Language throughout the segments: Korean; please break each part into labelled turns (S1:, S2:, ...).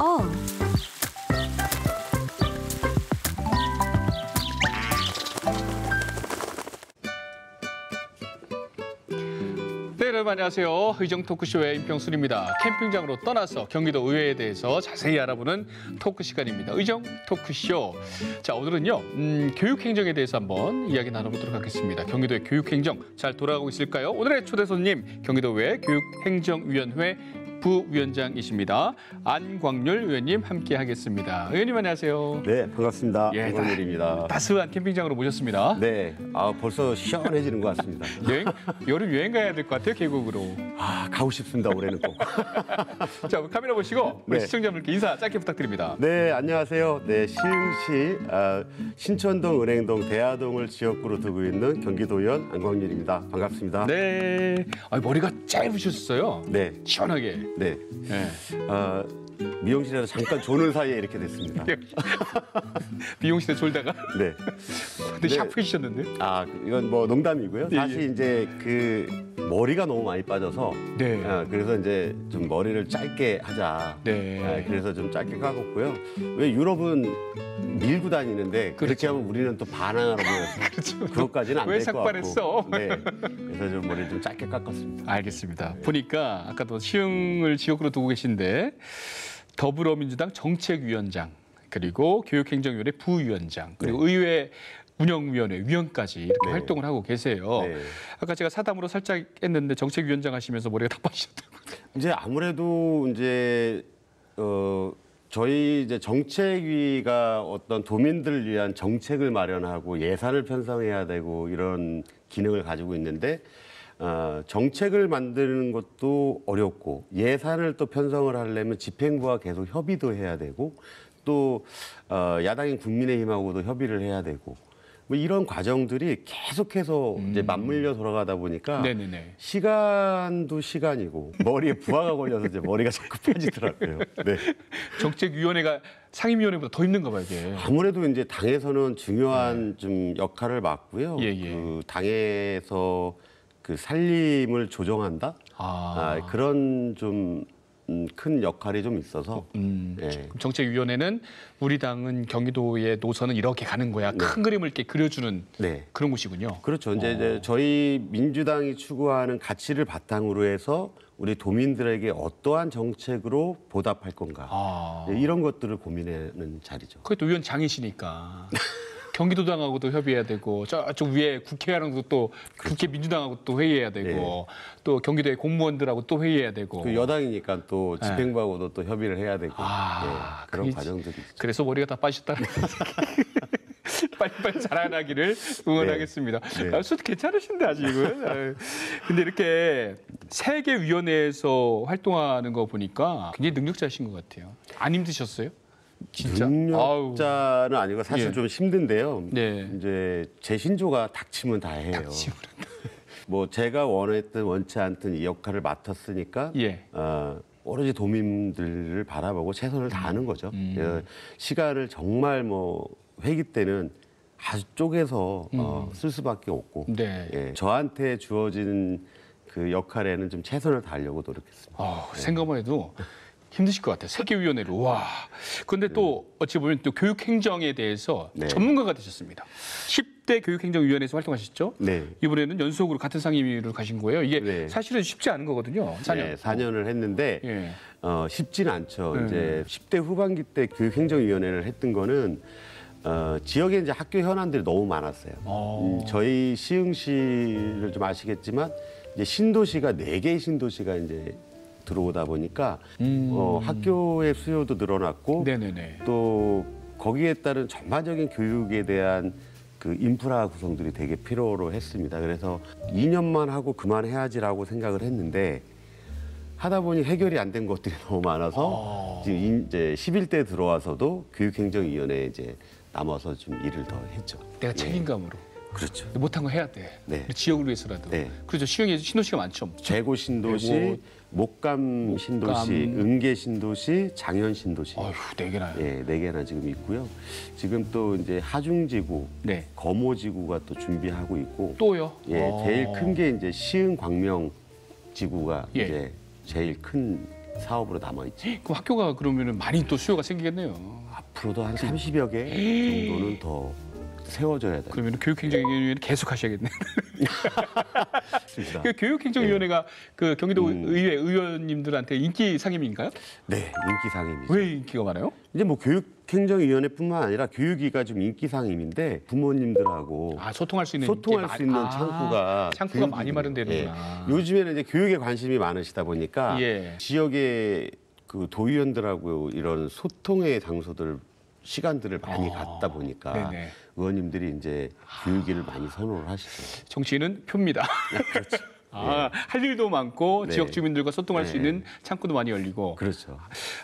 S1: 네, 여러분 안녕하세요. 의정 토크쇼의 임평순입니다. 캠핑장으로 떠나서 경기도 의회에 대해서 자세히 알아보는 토크 시간입니다. 의정 토크쇼. 자, 오늘은요, 교육행정에 대해서 한번 이야기 나눠보도록 하겠습니다. 경기도의 교육행정 잘 돌아가고 있을까요? 오늘의 초대 손님, 경기도의회 교육행정위원회 부위원장이십니다. 안광률 의원님 함께하겠습니다. 의원님 안녕하세요.
S2: 네, 반갑습니다.
S1: 예,
S2: 안광률입니다.
S1: 따스한 캠핑장으로 모셨습니다.
S2: 네, 벌써 시원해지는 것 같습니다.
S1: 여름 여행 가야 될 것 같아요, 계곡으로.
S2: 가고 싶습니다, 올해는 꼭.
S1: 자, 카메라 보시고 우리
S2: 네.
S1: 시청자분께 인사 짧게 부탁드립니다.
S2: 네, 안녕하세요. 네, 시흥시 신천동, 은행동, 대하동을 지역구로 두고 있는 경기도의원 안광률입니다. 반갑습니다.
S1: 네, 머리가 짧으셨어요.
S2: 네,
S1: 시원하게.
S2: 네.
S1: 네.
S2: 미용실에서 잠깐 조는 사이에 이렇게 됐습니다.
S1: 미용실에 졸다가.
S2: 네.
S1: 근데
S2: 네.
S1: 샤프해지셨는데.
S2: 이건 뭐 농담이고요.
S1: 예,
S2: 사실 이제 그 머리가 너무 많이 빠져서
S1: 네.
S2: 그래서 이제 좀 머리를 짧게 하자.
S1: 네.
S2: 그래서 좀 짧게 깎았고요. 왜 유럽은 밀고 다니는데 그렇게 하면 우리는 또 반항하러 보여서
S1: 그렇죠.
S2: 그것까지는 안
S1: 왜
S2: 될 것 같고.
S1: 삭발했어?
S2: 네. 그래서 좀 머리를 좀 짧게 깎았습니다.
S1: 알겠습니다. 보니까 아까도 시흥을 지역으로 두고 계신데 더불어민주당 정책위원장 그리고 교육행정위원회 부위원장 그리고 의회 운영위원회 위원까지 이렇게
S2: 네.
S1: 활동을 하고 계세요.
S2: 네.
S1: 아까 제가 사담으로 살짝 했는데 정책위원장 하시면서 머리가 다 빠지셨다고.
S2: 이제 아무래도 이제 저희 이제 정책위가 어떤 도민들을 위한 정책을 마련하고 예산을 편성해야 되고 이런 기능을 가지고 있는데 정책을 만드는 것도 어렵고 예산을 또 편성을 하려면 집행부와 계속 협의도 해야 되고 또 야당인 국민의힘하고도 협의를 해야 되고 뭐 이런 과정들이 계속해서 이제 맞물려 돌아가다 보니까
S1: 네네네.
S2: 시간도 시간이고 머리에 부하가 걸려서 이제 머리가 자꾸 빠지더라고요. 네.
S1: 정책위원회가 상임위원회보다 더 힘든가 봐요, 이게.
S2: 아무래도 이제 당에서는 중요한 좀 역할을 맡고요.
S1: 예, 예.
S2: 그 당에서 그 살림을 조정한다. 그런 좀 큰 역할이 좀 있어서. 예.
S1: 그럼 정책위원회는 우리 당은 경기도의 노선은 이렇게 가는 거야. 큰 그림을 이렇게 그려주는
S2: 네.
S1: 그런 곳이군요.
S2: 그렇죠. 이제 저희 민주당이 추구하는 가치를 바탕으로 해서 우리 도민들에게 어떠한 정책으로 보답할 건가. 이런 것들을 고민하는 자리죠.
S1: 그게 또 위원장이시니까. 경기도당하고도 협의해야 되고 저쪽 위에 국회의원하고도 또 국회 민주당하고 또 회의해야 되고
S2: 네.
S1: 또 경기도의 공무원들하고 또 회의해야 되고
S2: 그 여당이니까 또 집행부하고도 또 협의를 해야 되고 그런
S1: 그게
S2: 과정들이 있죠.
S1: 그래서 머리가 다 빠졌다는 빨리빨리 자라나기를 응원하겠습니다.
S2: 네.
S1: 수도 괜찮으신데 아직은. 근데 이렇게 세 개 위원회에서 활동하는 거 보니까 굉장히 능력자이신 것 같아요. 안 힘드셨어요? 진짜?
S2: 능력자는 아니고 사실
S1: 예.
S2: 좀 힘든데요.
S1: 네.
S2: 이제 제 신조가 닥치면 다 해요. 뭐 제가 원했든 원치 않든 이 역할을 맡았으니까
S1: 예.
S2: 오로지 도민들을 바라보고 최선을 다하는 거죠. 그래서 시간을 정말 뭐 회기 때는 아주 쪼개서 쓸 수밖에 없고
S1: 네.
S2: 예, 저한테 주어진 그 역할에는 좀 최선을 다하려고 노력했습니다.
S1: 생각만 해도 힘드실 것 같아요. 세계위원회로. 와. 그런데 또 어찌 보면 또 교육행정에 대해서
S2: 네.
S1: 전문가가 되셨습니다. 10대 교육행정위원회에서 활동하셨죠?
S2: 네.
S1: 이번에는 연속으로 같은 상임위를 가신 거예요. 이게
S2: 네.
S1: 사실은 쉽지 않은 거거든요. 4년.
S2: 네, 4년을 했는데
S1: 예.
S2: 쉽지는 않죠. 이제 10대 후반기 때 교육행정위원회를 했던 거는 지역에 이제 학교 현안들이 너무 많았어요. 저희 시흥시를 좀 아시겠지만 이제 신도시가 4개의 신도시가 이제 들어오다 보니까 학교의 수요도 늘어났고
S1: 네네네.
S2: 또 거기에 따른 전반적인 교육에 대한 그 인프라 구성들이 되게 필요로 했습니다. 그래서 2년만 하고 그만해야지라고 생각을 했는데 하다 보니 해결이 안 된 것들이 너무 많아서 지금 이제 11대 들어와서도 교육행정위원회에 이제 남아서 좀 일을 더 했죠.
S1: 내가 책임감으로.
S2: 그렇죠.
S1: 못한 거 해야 돼.
S2: 네.
S1: 지역을 위해서라도.
S2: 네.
S1: 그렇죠. 시흥에 신도시가 많죠.
S2: 제고 신도시,
S1: 대구,
S2: 목감 신도시, 은계 신도시, 장현 신도시.
S1: 어휴, 4개나요.
S2: 예, 4개나 지금 있고요. 지금 또 이제 하중지구,
S1: 네.
S2: 거모지구가 또 준비하고 있고.
S1: 또요?
S2: 예, 제일 큰 게 이제 시흥 광명 지구가
S1: 예.
S2: 이제 제일 큰 사업으로 남아 있지.
S1: 그럼 학교가 그러면은 많이 또 수요가 생기겠네요.
S2: 앞으로도 한 30여 개 정도는 더 세워져야 돼.
S1: 그러면 교육행정위원회는 계속 하셔야겠네요.
S2: 그렇습니다.
S1: 그 교육행정위원회가 그 경기도 의회 의원님들한테 인기 상임인가요?
S2: 네, 인기 상임이죠.
S1: 왜 인기가 많아요?
S2: 이제 뭐 교육행정위원회뿐만 아니라 교육위가 좀 인기 상임인데 부모님들하고
S1: 아, 소통할 수 있는
S2: 소통할
S1: 게
S2: 수 있는
S1: 아,
S2: 창구가
S1: 창구가 많이
S2: 교육이거든요.
S1: 마련되는구나.
S2: 예. 요즘에는 이제 교육에 관심이 많으시다 보니까
S1: 예.
S2: 지역의 그 도의원들하고 이런 소통의 장소들 시간들을 많이 갖다 보니까
S1: 네네.
S2: 의원님들이 이제 교육위를 많이 선호를 하시죠.
S1: 정치인은 표입니다.
S2: 그렇죠.
S1: 아, 할 일도 많고
S2: 네.
S1: 지역 주민들과 소통할 수
S2: 네.
S1: 있는 창구도 많이 열리고
S2: 그렇죠.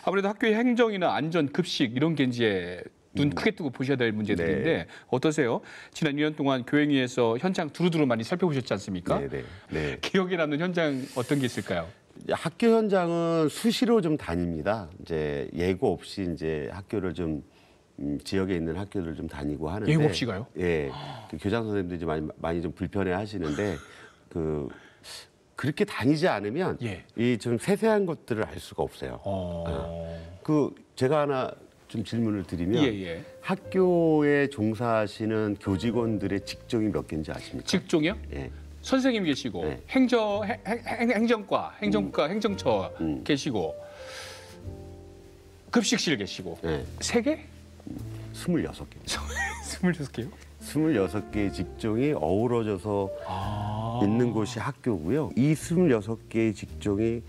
S1: 아무래도 학교의 행정이나 안전, 급식 이런 게 이제 눈 크게 뜨고 보셔야 될 문제들인데
S2: 네.
S1: 어떠세요? 지난 2년 동안 교행위에서 현장 두루두루 많이 살펴보셨지 않습니까?
S2: 네, 네, 네.
S1: 기억에 남는 현장 어떤 게 있을까요?
S2: 이제 학교 현장은 수시로 좀 다닙니다. 이제 예고 없이 이제 학교를 좀 지역에 있는 학교를 좀 다니고 하는데
S1: 예고 없이 가요?
S2: 예, 그 교장 선생님들이 이제 많이 좀 불편해하시는데 그렇게 다니지 않으면
S1: 예.
S2: 이 좀 세세한 것들을 알 수가 없어요. 그 제가 하나 좀 질문을 드리면
S1: 예.
S2: 학교에 종사하시는 교직원들의 직종이 몇 개인지 아십니까?
S1: 직종이요?
S2: 예.
S1: 선생님 계시고
S2: 네.
S1: 행정과, 행정처 계시고 급식실 계시고
S2: 네.
S1: 3개?
S2: 26개.
S1: 26개요?
S2: 26개의 직종이 어우러져서 있는 곳이 학교고요. 이 26개의 직종이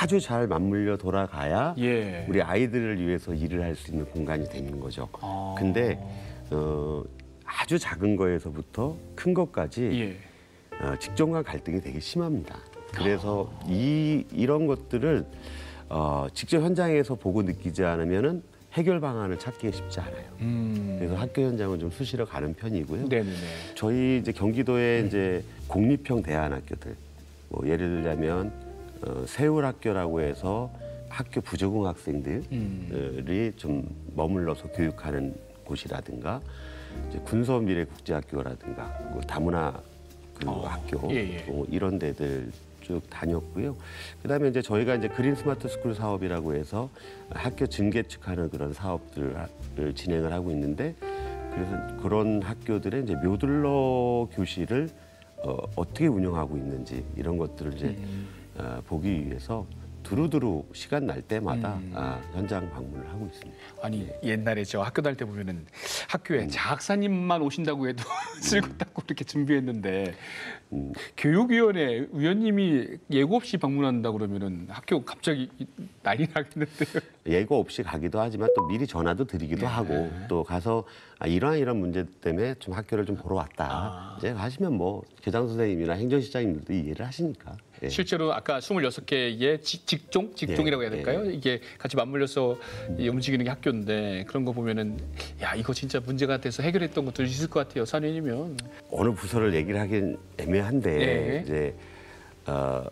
S2: 아주 잘 맞물려 돌아가야
S1: 예.
S2: 우리 아이들을 위해서 일을 할 수 있는 공간이 되는 거죠. 근데 아주 작은 거에서부터 큰 것까지
S1: 예.
S2: 직종 간 갈등이 되게 심합니다. 그래서 이런 것들을 직접 현장에서 보고 느끼지 않으면은 해결 방안을 찾기가 쉽지 않아요. 그래서 학교 현장은 좀 수시로 가는 편이고요.
S1: 네네네.
S2: 저희 이제 경기도의 이제 공립형 대안학교들, 뭐 예를 들자면 세울학교라고 해서 학교 부적응 학생들이 좀 머물러서 교육하는 곳이라든가, 이제 군서미래국제학교라든가, 뭐 다문화 그 학교 뭐 이런 데들 쭉 다녔고요. 그다음에 이제 저희가 이제 그린 스마트 스쿨 사업이라고 해서 학교 증개측하는 그런 사업들을 진행을 하고 있는데, 그래서 그런 학교들의 이제 묘들러 교실을 어떻게 운영하고 있는지 이런 것들을 이제 보기 위해서 두루두루 시간 날 때마다 현장 방문을 하고 있습니다.
S1: 아니 옛날에 저 학교 다닐 때 보면은 학교에 장학사님만 오신다고 해도 쓸고 닦고 이렇게 준비했는데 교육위원회 위원님이 예고 없이 방문한다 그러면은 학교 갑자기 난리 나겠는데요.
S2: 예고 없이 가기도 하지만 또 미리 전화도 드리기도 하고, 또 가서 이런 문제 때문에 좀 학교를 좀 보러 왔다. 이제 가시면 뭐 교장 선생님이나 행정실장님들도 이해를 하시니까. 예.
S1: 실제로 아까 26개의 직종이라고 해야 될까요? 이게 같이 맞물려서 움직이는 게 학교인데 그런 거 보면은 야 이거 진짜 문제가 돼서 해결했던 것들 있을 것 같아요. 4년이면.
S2: 어느 부서를 얘기를 하긴 애매한데
S1: 네.
S2: 이제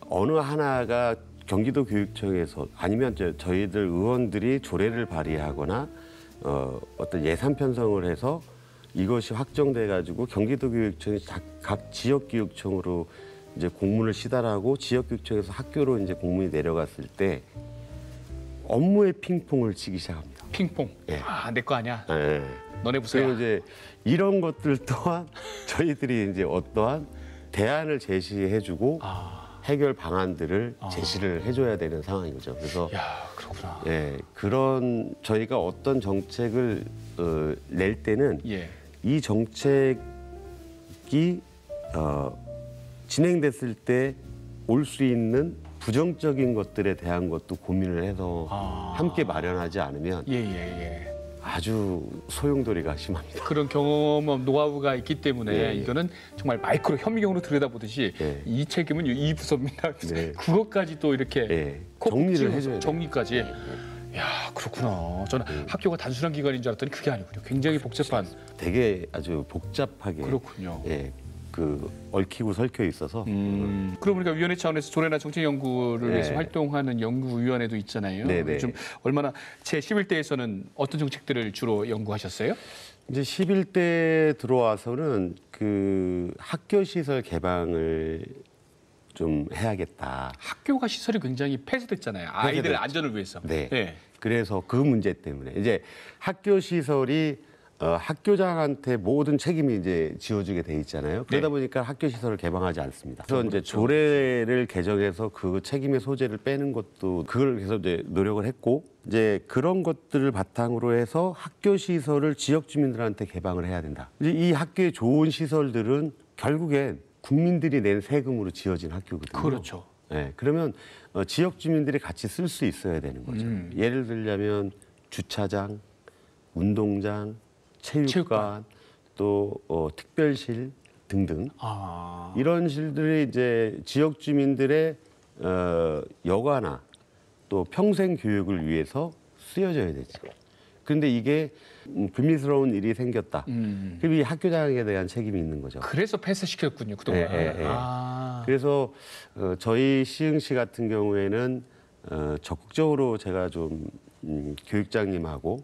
S2: 어느 하나가 경기도 교육청에서 아니면 저희들 의원들이 조례를 발의하거나 어떤 예산 편성을 해서 이것이 확정돼 가지고 경기도 교육청이 각 지역 교육청으로 이제 공문을 시달하고 지역 교육청에서 학교로 이제 공문이 내려갔을 때 업무의 핑퐁을 치기 시작합니다.
S1: 핑퐁.
S2: 예.
S1: 내 거 아니야.
S2: 예.
S1: 너네 부서야.
S2: 그리고 이제 이런 것들 또한 저희들이 이제 어떠한 대안을 제시해주고 해결 방안들을 제시를 해줘야 되는 상황인 거죠. 그래서
S1: 야 그렇구나.
S2: 예, 그런 저희가 어떤 정책을 낼 때는
S1: 예.
S2: 이 정책이 진행됐을 때 올 수 있는 부정적인 것들에 대한 것도 고민을 해서 함께 마련하지 않으면
S1: 예.
S2: 아주 소용돌이가 심합니다.
S1: 그런 경험, 노하우가 있기 때문에
S2: 예.
S1: 이거는 정말 마이크로 현미경으로 들여다보듯이
S2: 예.
S1: 이 책임은 이 부서입니다.
S2: 네.
S1: 그것까지 또 이렇게
S2: 예.
S1: 콕
S2: 정리를
S1: 찍어서
S2: 해줘야 돼요.
S1: 정리까지. 야 그렇구나. 저는 학교가 단순한 기관인 줄 알았더니 그게 아니군요. 굉장히 복잡한.
S2: 되게 아주 복잡하게
S1: 그렇군요.
S2: 예, 그 얽히고 설켜 있어서
S1: 그러고 보니까 위원회 차원에서 조례나 정책 연구를
S2: 네.
S1: 위해서 활동하는 연구위원회도 있잖아요.
S2: 네네.
S1: 좀 얼마나 제11대에서는 어떤 정책들을 주로 연구하셨어요?
S2: 이제 11대 들어와서는 그 학교 시설 개방을 좀 해야겠다.
S1: 학교가 시설이 굉장히 폐쇄됐잖아요. 아이들의
S2: 폐쇄됐죠.
S1: 안전을 위해서.
S2: 네.
S1: 예.
S2: 그래서 그 문제 때문에 이제 학교 시설이 학교장한테 모든 책임이 이제 지어지게 돼 있잖아요. 그러다
S1: 네.
S2: 보니까 학교 시설을 개방하지 않습니다. 그래서 이제
S1: 그렇죠.
S2: 조례를 개정해서 그 책임의 소재를 빼는 것도 그걸 계속 이제 노력을 했고 이제 그런 것들을 바탕으로 해서 학교 시설을 지역 주민들한테 개방을 해야 된다. 이제 이 학교의 좋은 시설들은 결국엔 국민들이 낸 세금으로 지어진 학교거든요.
S1: 그렇죠.
S2: 네, 그러면 지역 주민들이 같이 쓸 수 있어야 되는 거죠. 예를 들자면 주차장, 운동장, 체육관, 또 특별실 등등
S1: 아.
S2: 이런 실들이 이제 지역 주민들의 여가나 또 평생 교육을 위해서 쓰여져야 되죠. 그런데 이게 불미스러운 일이 생겼다. 그럼 이 학교장에 대한 책임이 있는 거죠.
S1: 그래서 폐쇄시켰군요, 그동안. 아.
S2: 그래서 저희 시흥시 같은 경우에는 적극적으로 제가 좀 교육장님하고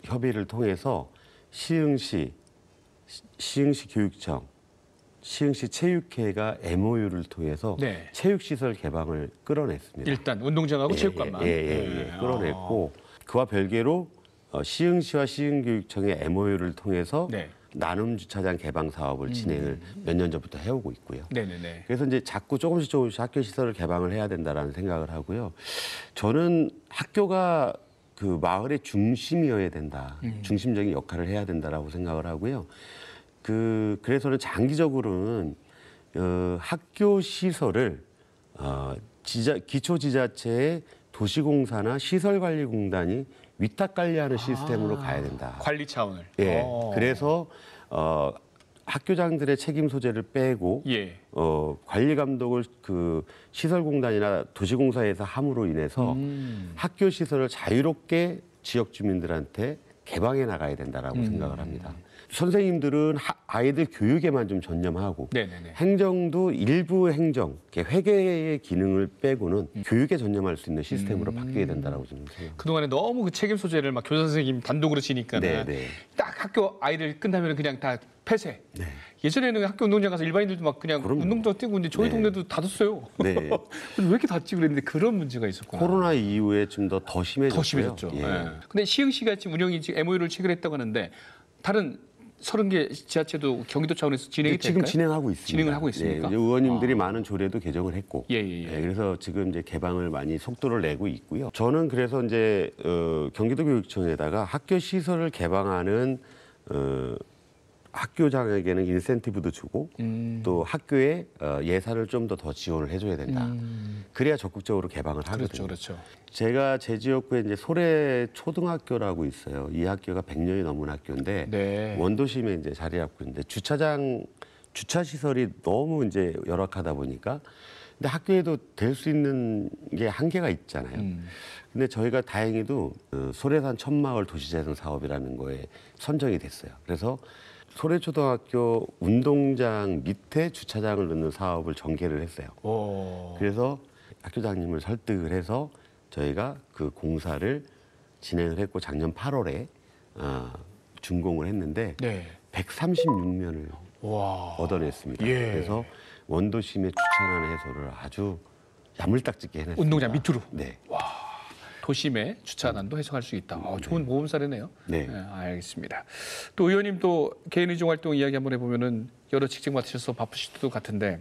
S2: 협의를 통해서 시흥시 교육청, 시흥시 체육회가 MOU를 통해서
S1: 네.
S2: 체육시설 개방을 끌어냈습니다.
S1: 일단 운동장하고 체육관만.
S2: 끌어냈고 그와 별개로 시흥시와 시흥교육청의 MOU를 통해서
S1: 네.
S2: 나눔 주차장 개방 사업을 진행을 몇 년 전부터 해오고 있고요.
S1: 네네네.
S2: 그래서 이제 자꾸 조금씩 학교 시설을 개방을 해야 된다라는 생각을 하고요. 저는 학교가 그 마을의 중심이어야 된다. 중심적인 역할을 해야 된다라고 생각을 하고요. 그래서는 장기적으로는 학교 시설을 기초지자체의 도시공사나 시설관리공단이 위탁관리하는 시스템으로 가야 된다.
S1: 관리 차원을.
S2: 예. 그래서 학교장들의 책임 소재를 빼고
S1: 예.
S2: 관리 감독을 그 시설공단이나 도시공사에서 함으로 인해서 학교 시설을 자유롭게 지역 주민들한테 개방해 나가야 된다라고 생각을 합니다. 선생님들은 아이들 교육에만 좀 전념하고
S1: 네네네.
S2: 행정도 일부 행정, 회계의 기능을 빼고는 교육에 전념할 수 있는 시스템으로 바뀌어야 된다라고 저는 생각합니다.
S1: 그동안에 너무 그 책임 소재를 막 교사 선생님 단독으로 지니까
S2: 네.
S1: 딱 학교 아이들 끝나면 그냥 다 폐쇄.
S2: 네.
S1: 예전에는 학교 운동장 가서 일반인들도 막 그냥
S2: 그럼요.
S1: 운동장 뛰고 있는데 저희
S2: 네.
S1: 동네도 닫았어요.
S2: 네.
S1: 왜 이렇게 닫지 그랬는데 그런 문제가 있었구나.
S2: 코로나 이후에 좀 더 심해졌고요.
S1: 더 심해졌죠.
S2: 예.
S1: 예. 근데 시흥시가 지금 운영이 지금 MOU를 체결했다고 하는데 다른 30개 지자체도 경기도 차원에서 진행이 될까요?
S2: 지금 진행하고 있습니다.
S1: 진행을 하고 있습니까?
S2: 이제 의원님들이 많은 조례도 개정을 했고,
S1: 예.
S2: 그래서 지금 이제 개방을 많이 속도를 내고 있고요. 저는 그래서 이제 경기도교육청에다가 학교 시설을 개방하는 학교장에게는 인센티브도 주고 또 학교에 예산을 좀 더 지원을 해줘야 된다. 그래야 적극적으로 개방을 하거든요.
S1: 그렇죠.
S2: 제가 제 지역구에 이제 소래 초등학교라고 있어요. 이 학교가 100년이 넘은 학교인데
S1: 네.
S2: 원도심에 이제 자리 잡고 있는데 주차 시설이 너무 이제 열악하다 보니까 근데 학교에도 될 수 있는 게 한계가 있잖아요. 근데 저희가 다행히도 소래산 천마을 도시재생 사업이라는 거에 선정이 됐어요. 그래서 소래초등학교 운동장 밑에 주차장을 넣는 사업을 전개를 했어요.
S1: 오.
S2: 그래서 학교장님을 설득을 해서 저희가 그 공사를 진행을 했고 작년 8월에 준공을 했는데
S1: 네.
S2: 136면을
S1: 와.
S2: 얻어냈습니다.
S1: 예.
S2: 그래서 원도심의 주차난 해소를 아주 야물딱지게 해냈습니다.
S1: 운동장 밑으로.
S2: 네.
S1: 도심의 주차난도 해소할 수 있다. 좋은 모범 사례네요.
S2: 네.
S1: 알겠습니다. 또 의원님 또 개인의정 활동 이야기 한번 해보면은 여러 직책 맡으셔서 바쁘실 것 같은데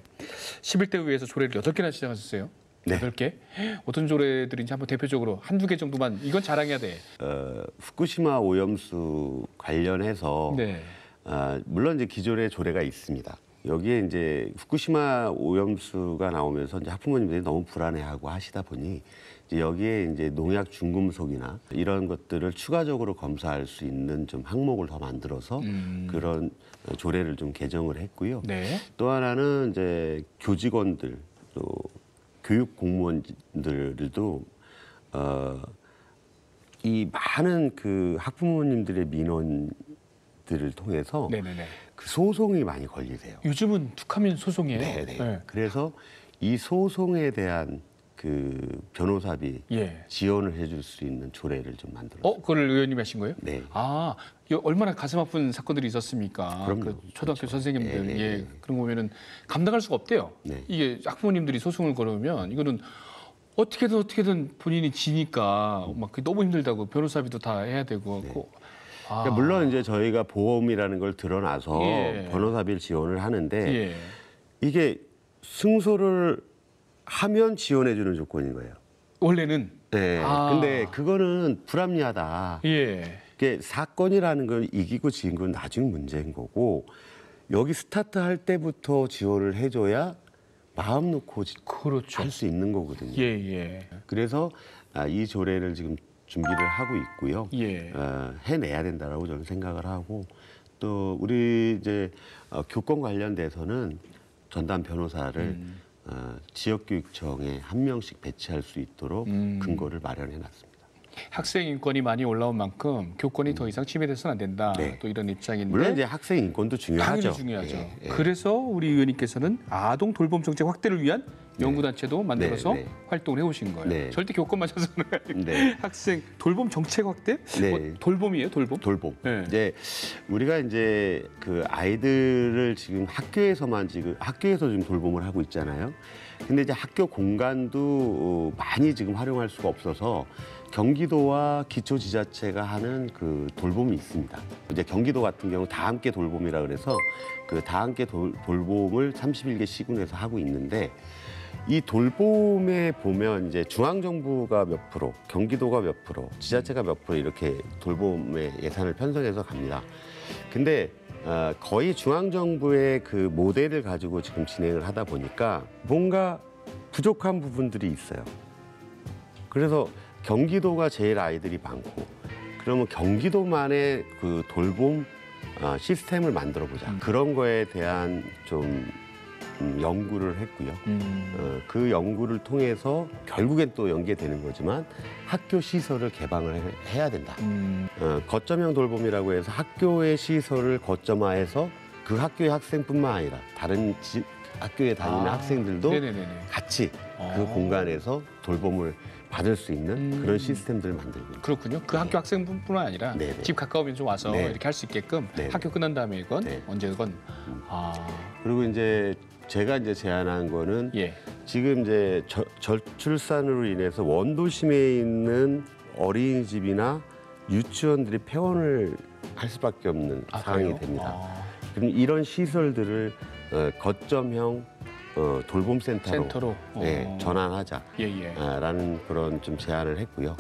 S1: 11대 의회에서 조례를 8개나 시작하셨어요.
S2: 네.
S1: 8개? 어떤 조례들인지 한번 대표적으로 한두 개 정도만 이건 자랑해야 돼.
S2: 후쿠시마 오염수 관련해서
S1: 네.
S2: 물론 이제 기존의 조례가 있습니다. 여기에 이제 후쿠시마 오염수가 나오면서 이제 학부모님들이 너무 불안해하고 하시다 보니 이제 여기에 이제 농약 중금속이나 이런 것들을 추가적으로 검사할 수 있는 좀 항목을 더 만들어서 그런 조례를 좀 개정을 했고요.
S1: 네.
S2: 또 하나는 이제 교직원들 또 교육 공무원들도 이 많은 그 학부모님들의 민원들을 통해서
S1: 네네네.
S2: 그 소송이 많이 걸리세요.
S1: 요즘은 툭하면 소송이에요.
S2: 네.
S1: 네.
S2: 그래서 이 소송에 대한 그 변호사비
S1: 예.
S2: 지원을 해줄 수 있는 조례를 좀 만들었어요.
S1: 그걸 의원님이 하신 거예요?
S2: 네.
S1: 아, 이거 얼마나 가슴 아픈 사건들이 있었습니까?
S2: 그럼요.
S1: 그 초등학교
S2: 그렇죠.
S1: 선생님들,
S2: 예,
S1: 예,
S2: 예.
S1: 그런 거 보면은 감당할 수가 없대요.
S2: 네.
S1: 이게 학부모님들이 소송을 걸으면 이거는 어떻게든 본인이 지니까 막 그게 너무 힘들다고 변호사비도 다 해야 되고.
S2: 네.
S1: 아,
S2: 그러니까 물론 이제 저희가 보험이라는 걸 드러나서
S1: 예.
S2: 변호사비를 지원을 하는데
S1: 예.
S2: 이게 승소를 하면 지원해주는 조건인 거예요.
S1: 원래는
S2: 네.
S1: 아.
S2: 근데 그거는 불합리하다.
S1: 예.
S2: 이게 사건이라는 걸 이기고 지는 건 나중 문제인 거고 여기 스타트 할 때부터 지원을 해줘야 마음 놓고
S1: 그렇죠.
S2: 할 수 있는 거거든요.
S1: 예, 예.
S2: 그래서 이 조례를 지금 준비를 하고 있고요.
S1: 예.
S2: 해내야 된다라고 저는 생각을 하고 또 우리 이제 교권 관련돼서는 전담 변호사를 지역교육청에 한 명씩 배치할 수 있도록 근거를 마련해 놨습니다.
S1: 학생 인권이 많이 올라온 만큼 교권이 더 이상 침해돼서는 안 된다.
S2: 네.
S1: 또 이런 입장인데.
S2: 물론 이제 학생 인권도 중요하죠.
S1: 당연히 중요하죠.
S2: 예, 예.
S1: 그래서 우리 의원님께서는 아동 돌봄 정책 확대를 위한 연구단체도 만들어서
S2: 네.
S1: 활동을 해오신 거예요.
S2: 네.
S1: 절대 교권만 찾아서는 아니고
S2: 네.
S1: 학생 돌봄 정책 확대?
S2: 네.
S1: 돌봄이에요, 돌봄?
S2: 돌봄.
S1: 네.
S2: 이제 우리가 이제 그 아이들을 지금 학교에서 지금 돌봄을 하고 있잖아요. 근데 이제 학교 공간도 많이 지금 활용할 수가 없어서 경기도와 기초지자체가 하는 그 돌봄이 있습니다. 이제 경기도 같은 경우 다 함께 돌봄이라 그래서 그 다 함께 돌봄을 31개 시군에서 하고 있는데 이 돌봄에 보면 이제 중앙정부가 몇 프로, 경기도가 몇 프로, 지자체가 몇 프로 이렇게 돌봄의 예산을 편성해서 갑니다. 근데 거의 중앙정부의 그 모델을 가지고 지금 진행을 하다 보니까 뭔가 부족한 부분들이 있어요. 그래서 경기도가 제일 아이들이 많고 그러면 경기도만의 그 돌봄 시스템을 만들어 보자. 그런 거에 대한 좀 연구를 했고요. 그 연구를 통해서 결국엔 또 연계되는 거지만 학교 시설을 개방을 해야 된다. 거점형 돌봄이라고 해서 학교의 시설을 거점화해서 그 학교의 학생뿐만 아니라 다른 학교에 다니는 학생들도
S1: 네네네네.
S2: 같이 그 공간에서 돌봄을 받을 수 있는 그런 시스템들을 만들고 있습니다.
S1: 그렇군요. 그 학교 학생뿐만 아니라
S2: 네네.
S1: 집 가까우면 좀 와서
S2: 네.
S1: 이렇게 할 수 있게끔
S2: 네.
S1: 학교 끝난 다음에건
S2: 네.
S1: 언제건.
S2: 그리고 이제 제가 이제 제안한 거는
S1: 예.
S2: 지금 이제 저출산으로 인해서 원도심에 있는 어린이집이나 유치원들이 폐원을 할 수밖에 없는 상황이
S1: 그래요?
S2: 됩니다. 그럼 이런 시설들을 거점형 돌봄센터로 전환하자.
S1: 예.
S2: 라는 그런 좀 제안을 했고요.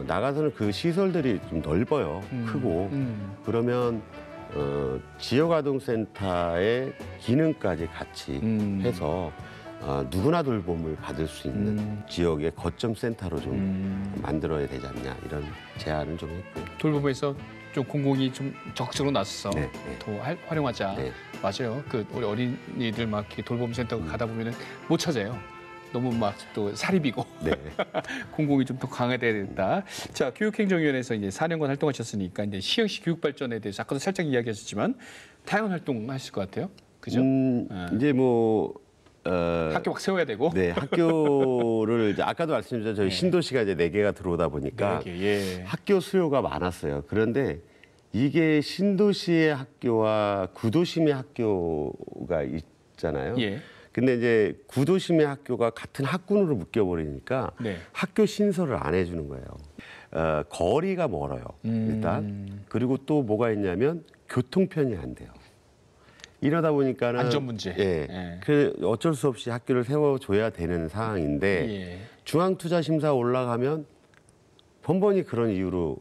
S2: 나가서는 그 시설들이 좀 넓어요. 크고. 그러면 지역아동센터의 기능까지 같이 해서 누구나 돌봄을 받을 수 있는 지역의 거점 센터로 좀 만들어야 되지 않냐 이런 제안을 좀 했고요.
S1: 돌봄에서 좀 공공이 좀 적극적으로 나서서
S2: 네.
S1: 더 활용하자.
S2: 네.
S1: 맞아요. 그 우리 어린이들 막 이렇게 돌봄센터 가다 보면은 못 찾아요. 너무 막 또 사립이고
S2: 네.
S1: 공공이 좀 더 강화돼야 된다. 자, 교육행정위원회에서 이제 4년간 활동하셨으니까 이제 시흥시 교육 발전에 대해서 아까도 살짝 이야기하셨지만 다양한 활동하실 것 같아요. 그죠?
S2: 이제 뭐
S1: 학교 막 세워야 되고.
S2: 네, 학교를 이제 아까도 말씀드렸죠. 저희 신도시가 이제 4개가 들어오다 보니까
S1: 예.
S2: 학교 수요가 많았어요. 그런데 이게 신도시의 학교와 구도심의 학교가 있잖아요.
S1: 예.
S2: 근데 이제 구도심의 학교가 같은 학군으로 묶여버리니까
S1: 네.
S2: 학교 신설을 안 해주는 거예요. 거리가 멀어요, 일단. 그리고 또 뭐가 있냐면 교통편이 안 돼요. 이러다 보니까는
S1: 안전 문제.
S2: 예. 그 어쩔 수 없이 학교를 세워줘야 되는 상황인데
S1: 예.
S2: 중앙투자심사 올라가면 번번이 그런 이유로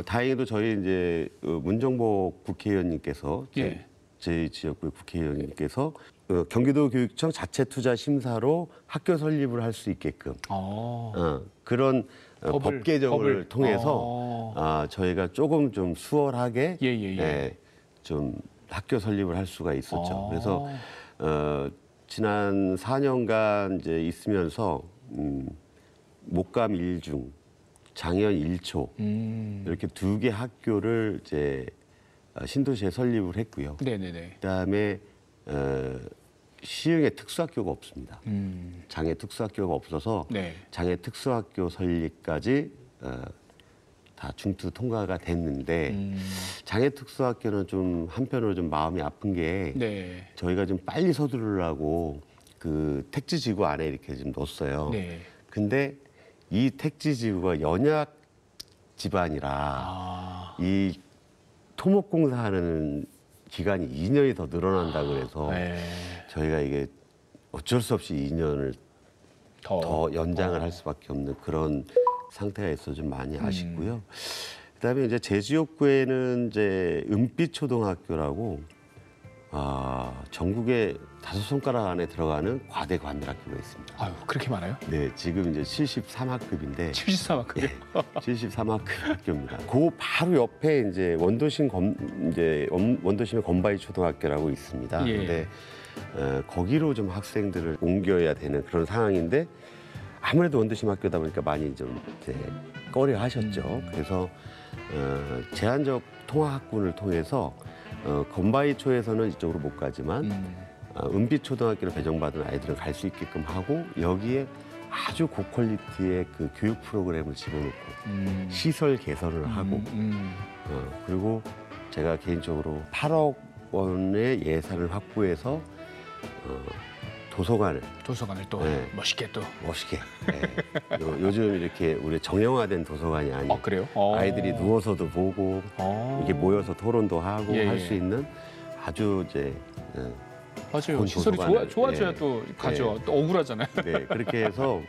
S2: 다행히도 저희 이제 문정복 국회의원님께서
S1: 예.
S2: 제 지역구 국회의원님께서 경기도 교육청 자체 투자 심사로 학교 설립을 할 수 있게끔 그런 법 개정을 통해서 저희가 조금 좀 수월하게 좀 학교 설립을 할 수가 있었죠. 그래서 지난 4년간 이제 있으면서 목감 1중, 장현 1초 이렇게 2개 학교를 이제 신도시에 설립을 했고요.
S1: 네네네.
S2: 그다음에 시흥에 특수학교가 없습니다. 장애 특수학교가 없어서
S1: 네.
S2: 장애 특수학교 설립까지 다 중투 통과가 됐는데 장애 특수학교는 좀 한편으로 좀 마음이 아픈 게
S1: 네.
S2: 저희가 좀 빨리 서두르려고 그 택지지구 안에 이렇게 좀 넣었어요.
S1: 네.
S2: 근데 이 택지지구가 연약 집안이라
S1: 아.
S2: 이 토목공사하는 기간이 2년이 더 늘어난다 그래서
S1: 네.
S2: 저희가 이게 어쩔 수 없이 2년을 더 연장을 할 수밖에 없는 그런 상태가 있어 좀 많이 아쉽고요. 그다음에 이제 제주역구에는 이제 은빛초등학교라고 전국에 5손가락 안에 들어가는 과대 과밀학교가 있습니다.
S1: 아유, 그렇게 많아요?
S2: 네, 지금 이제 73학급인데
S1: 73학급이요?
S2: 73학급 학교입니다. 그 바로 옆에 이제 원도심의 건바이 초등학교라고 있습니다.
S1: 예.
S2: 근데 거기로 좀 학생들을 옮겨야 되는 그런 상황인데 아무래도 원도심 학교다 보니까 많이 좀 이제 꺼려하셨죠. 그래서 제한적 통학학군을 통해서 건바이초에서는 이쪽으로 못 가지만 은빛초등학교로 배정받은 아이들은 갈 수 있게끔 하고 여기에 아주 고퀄리티의 그 교육 프로그램을 집어넣고 시설 개선을 하고 그리고 제가 개인적으로 8억 원의 예산을 확보해서 도서관을
S1: 또
S2: 네.
S1: 멋있게 또.
S2: 멋있게 요즘 이렇게 우리 정형화된 도서관이 아니고
S1: 그래요?
S2: 아이들이 누워서도 보고 이게 모여서 토론도 하고
S1: 예,
S2: 할
S1: 예.
S2: 수 있는 아주 이제
S1: 맞아요.
S2: 본
S1: 시설이
S2: 도서관을,
S1: 좋아져야
S2: 예.
S1: 또 가죠. 또 억울하잖아요.
S2: 네, 그렇게 해서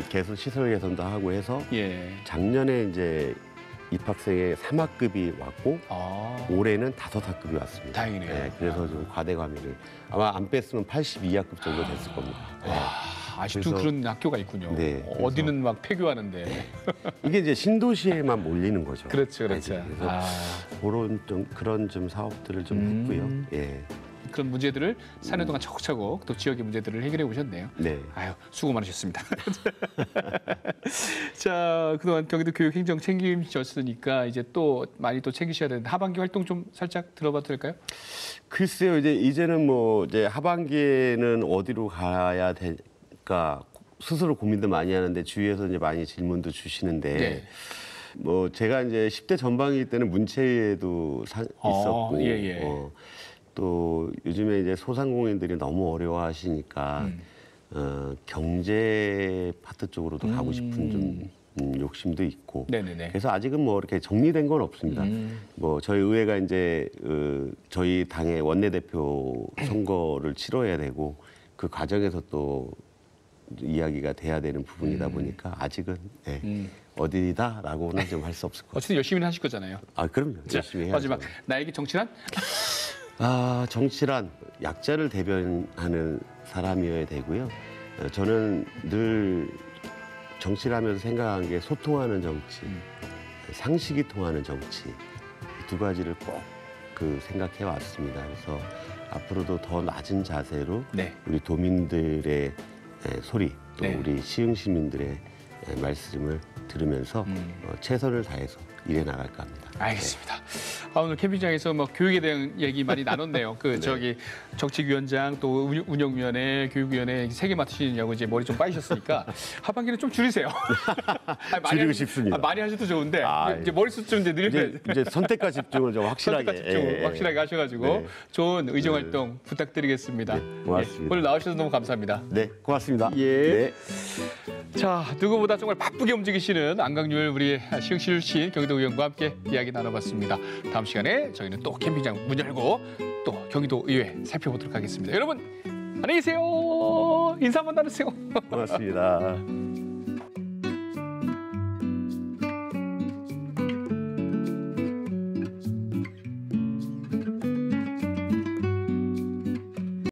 S2: 계속 시설 개선도 하고 해서
S1: 예.
S2: 작년에 이제 입학생의 3학급이 왔고 올해는 5학급이 왔습니다.
S1: 다행이네요.
S2: 네, 그래서 좀 과대 과밀을 아마 안 뺐으면 82학급 정도 됐을 겁니다. 네.
S1: 아직도
S2: 그래서-
S1: 그런 학교가 있군요.
S2: 네, 그래서-
S1: 어디는 막 폐교하는데.
S2: 이게 이제 신도시에만 몰리는 거죠.
S1: 그렇죠.
S2: 아이들이. 그래서 그런 좀 사업들을 좀 했고요. 예.
S1: 그런 문제들을 4년 동안 차곡차곡 또 지역의 문제들을 해결해 오셨네요.
S2: 네.
S1: 아유, 수고 많으셨습니다. 자, 그동안 경기도 교육행정 책임지셨으니까 이제 또 많이 또 챙기셔야 되는데 하반기 활동 좀 살짝 들어봐도 될까요?
S2: 글쎄요, 이제는 뭐 이제 하반기에는 어디로 가야 될까 스스로 고민도 많이 하는데 주위에서 이제 많이 질문도 주시는데
S1: 네.
S2: 뭐 제가 이제 10대 전반기 때는 문체에도 있었고
S1: 예, 예.
S2: 또 요즘에 이제 소상공인들이 너무 어려워하시니까 경제 파트 쪽으로도 가고 싶은 좀 욕심도 있고
S1: 네네네.
S2: 그래서 아직은 뭐 이렇게 정리된 건 없습니다. 뭐 저희 의회가 이제 저희 당의 원내대표 선거를 치러야 되고 그 과정에서 또 이야기가 돼야 되는 부분이다 보니까 아직은 어디다라고는 좀 할 수 없을 것 같아요.
S1: 어쨌든 열심히 하실 거잖아요.
S2: 그럼요.
S1: 자,
S2: 열심히 해야죠.
S1: 마지막 나에게 정치란?
S2: 정치란 약자를 대변하는 사람이어야 되고요. 저는 늘 정치를 하면서 생각한 게 소통하는 정치, 상식이 통하는 정치 이 두 가지를 꼭 생각해 왔습니다. 그래서 앞으로도 더 낮은 자세로
S1: 네.
S2: 우리 도민들의 소리 또
S1: 네.
S2: 우리 시흥 시민들의 말씀을 들으면서 최선을 다해서 일해 나갈까 합니다.
S1: 알겠습니다. 오늘 캠핑장에서 뭐 교육에 대한 얘기 많이 나눴네요. 저기 정책위원장 또 운영위원회, 교육위원회 세 개 맡으시느냐고 이제 머리 좀 빠지셨으니까 하반기는 좀 줄이세요. 아니,
S2: 줄이고 싶습니다.
S1: 많이 하셔도 좋은데 이제 머릿수 좀 이제 늘려야
S2: 이제 선택과 집중을 좀 확실하게
S1: 선택과 집중 확실하게 하셔가지고
S2: 네.
S1: 좋은 의정 활동 부탁드리겠습니다.
S2: 고맙습니다.
S1: 오늘 나오셔서 너무 감사합니다.
S2: 네, 고맙습니다.
S1: 예.
S2: 네.
S1: 자, 누구보다 정말 바쁘게 움직이시는 안강률 우리 시흥시 출신 경기도의원과 함께 이야기 나눠봤습니다. 다음 시간에 저희는 또 캠핑장 문 열고 또 경기도 의회 살펴보도록 하겠습니다. 여러분 안녕히 계세요. 인사 한번 나누세요.
S2: 고맙습니다.